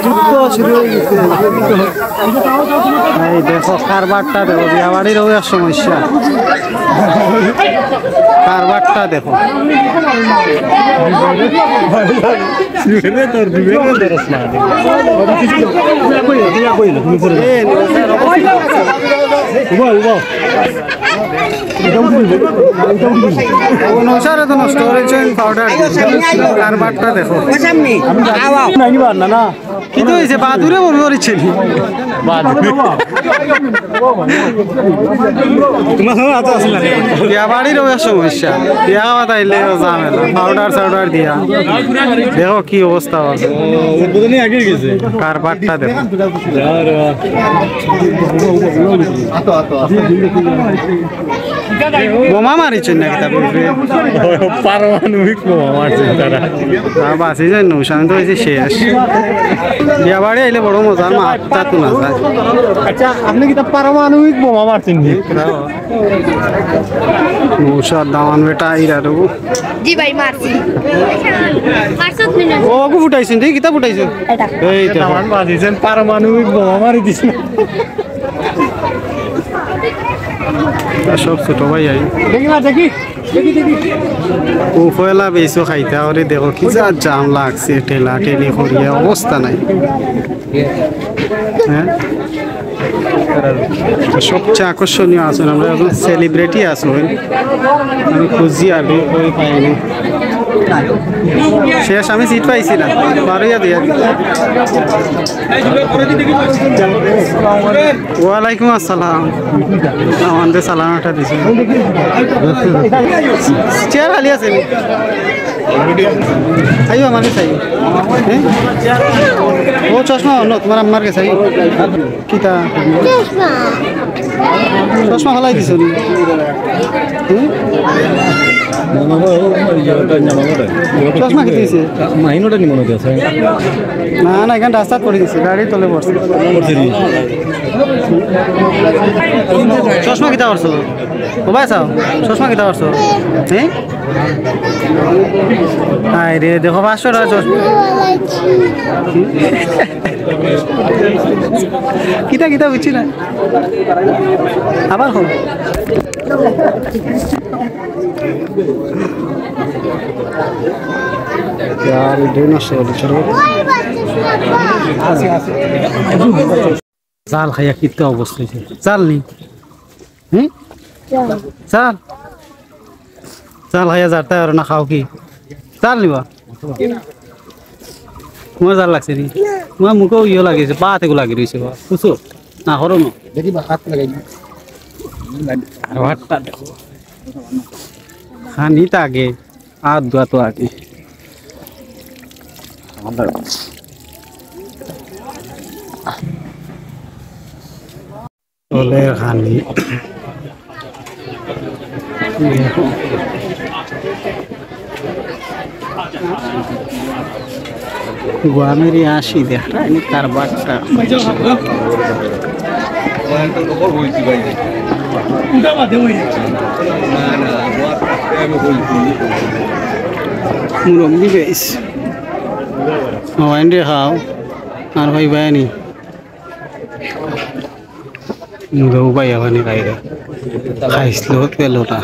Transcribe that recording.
যুদ্ধ শুরু হয়ে গেছে। এই দেখো কারবারটা দেখো, বিয়া বাড়ির ওই সমস্যা। কারবারটা দেখো, নষ্ট করেছেন পাউডার। কারবারটা দেখো, কিন্তু হয়েছে বাদুরে মনে করেছেন। বিয়া বাড়ির সমস্যা, বিয়া খাওয়া তাইলে ঝামেলা, পাউডার সাউডার দিয়া। দেখো কি অবস্থা আছে, কারবারটা দেখো। বোমা মারিছেন নাকি তারপরে? পারমাণবিক বোমা মারছেন তারা। বাঁচি যায় নৌসান তো হয়েছে শেষ। বিয়া বাড়ি আইলে বড় মজার, মাথা তো না যায়। আচ্ছা, আপনি কি তা পারমাণবিক বোমা মারছেন? নৌসার দামান বেটা আইরা দেবো। জি ভাই মারছি। ও গু ফুটাইছেন, ঠিক কিতা ফুটাইছেন? এই তো দামান বাজিছেন, পারমাণবিক বোমা মারি দিছেন। সব ছোট ভাই আই উফলা বেশি খাইতে ওরে দেখো কি যা জাম লাগছে, ঠেলা ঠেলি করিয়া অবস্থা নাই। হ্যাঁ, সবচেয়ে আকর্ষণীয় আসুন, আমরা এখন সেলিব্রিটি আসুন। আমি খুঁজি আর কই পাইনি। শেষ আমি সিট পাইছি না, বারোইয়া দিয়া। ওয়ালাইকুম আসসালাম। আমাদের সালামটা দিছি। চেয়ার খালি আছে আইও আমার কাছে আইও। ও চশমা অন্য তোমার আম্মার কাছে আইও। কিতা চশমা ফেলাই দিছ? চশমা কি দিয়েছে? মাহিনোটা নিমন আছে না না, এখানে রাস্তা করে দিচ্ছে, গাড়ির তলে পড়ছে। চশমা কিতা করছো? ও ভাই চাও চশমা কিতা করছো? হ্যাঁ হাই রে, দেখো 500 টাকা চশমা। কিতা কিতা বুঝছি না, আবার হোক। চাল খাইয়া কিতে অবস্থা হয়েছে। চাল নি চাল চাল খাইয়া যারটা আর না খাও কি চাল নিবা? তোমার জাল লাগছে নি? তোমার মুখেও ইয়ে লাগিয়েছে, পা থেকে লাগিয়ে রয়েছে বুঝছো না? করো না ভাতটা দেখো, খানি তো আগে আর দোয়া তো আগে। চলে খানি গুয়ামেরি আসি দেখায়নি কারবারটা। মুরব্বী বেশ ওয়াইন রে খাও আর ভাই বাইনি মুরব্বী ভাই ওখানে খাইরে খাইছিল পেল না।